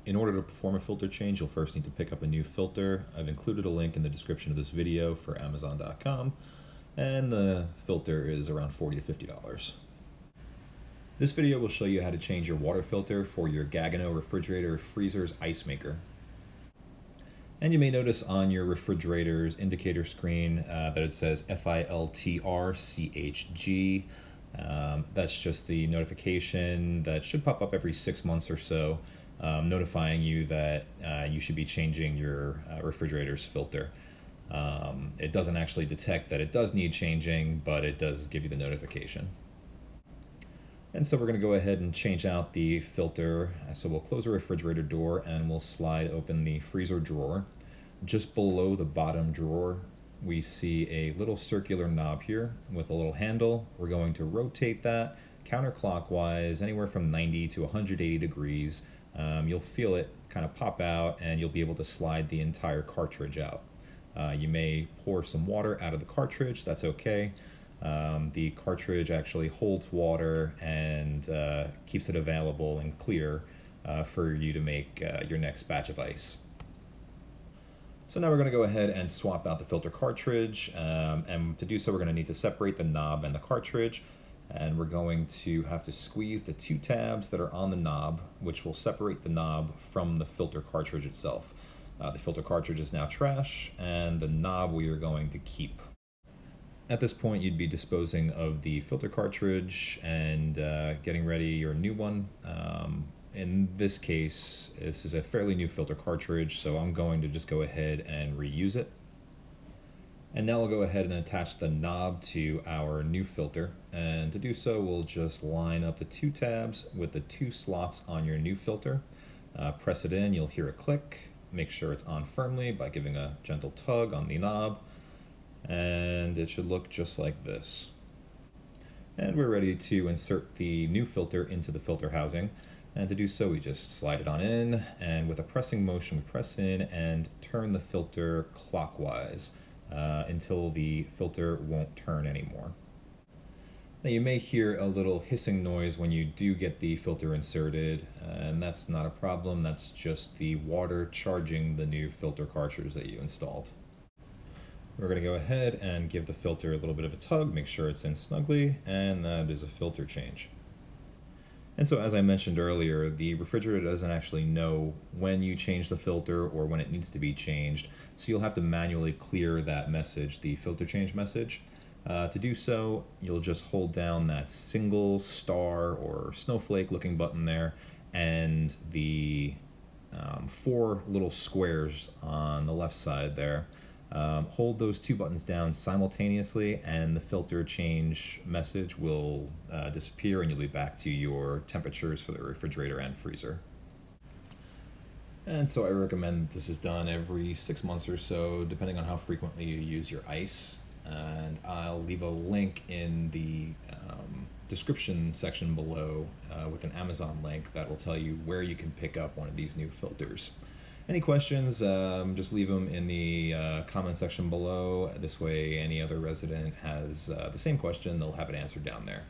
In order to perform a filter change, you'll first need to pick up a new filter. I've included a link in the description of this video for Amazon.com, and the filter is around $40 to $50. This video will show you how to change your water filter for your Gaggenau refrigerator freezer's ice maker. And you may notice on your refrigerator's indicator screen that it says FILTRCHG. That's just the notification that should pop up every 6 months or so, notifying you that you should be changing your refrigerator's filter. It doesn't actually detect that it does need changing, but it does give you the notification. And so we're going to go ahead and change out the filter. So we'll close the refrigerator door and we'll slide open the freezer drawer. Just below the bottom drawer, we see a little circular knob here with a little handle. We're going to rotate that counterclockwise, anywhere from 90 to 180 degrees. You'll feel it kind of pop out and you'll be able to slide the entire cartridge out. You may pour some water out of the cartridge, that's okay. The cartridge actually holds water and keeps it available and clear for you to make your next batch of ice. So now we're going to go ahead and swap out the filter cartridge, and to do so we're going to need to separate the knob and the cartridge, and we're going to have to squeeze the 2 tabs that are on the knob, which will separate the knob from the filter cartridge itself. The filter cartridge is now trash, and the knob we are going to keep. At this point, you'd be disposing of the filter cartridge and getting ready your new one. In this case, this is a fairly new filter cartridge, so I'm going to just go ahead and reuse it. And now we'll go ahead and attach the knob to our new filter. And to do so, we'll just line up the 2 tabs with the 2 slots on your new filter. Press it in, you'll hear a click. Make sure it's on firmly by giving a gentle tug on the knob. And it should look just like this. And we're ready to insert the new filter into the filter housing. And to do so, we just slide it on in, and with a pressing motion, we press in and turn the filter clockwise until the filter won't turn anymore. Now you may hear a little hissing noise when you do get the filter inserted, and that's not a problem. That's just the water charging the new filter cartridge that you installed. We're going to go ahead and give the filter a little bit of a tug, make sure it's in snugly, and that is a filter change. And so as I mentioned earlier, the refrigerator doesn't actually know when you change the filter or when it needs to be changed, so you'll have to manually clear that message, the filter change message. To do so, you'll just hold down that single star or snowflake looking button there, and the 4 little squares on the left side there. Hold those 2 buttons down simultaneously and the filter change message will disappear and you'll be back to your temperatures for the refrigerator and freezer. And so I recommend this is done every 6 months or so, depending on how frequently you use your ice. And I'll leave a link in the description section below with an Amazon link that will tell you where you can pick up one of these new filters. Any questions, just leave them in the comment section below. This way any other resident has the same question, they'll have it answered down there.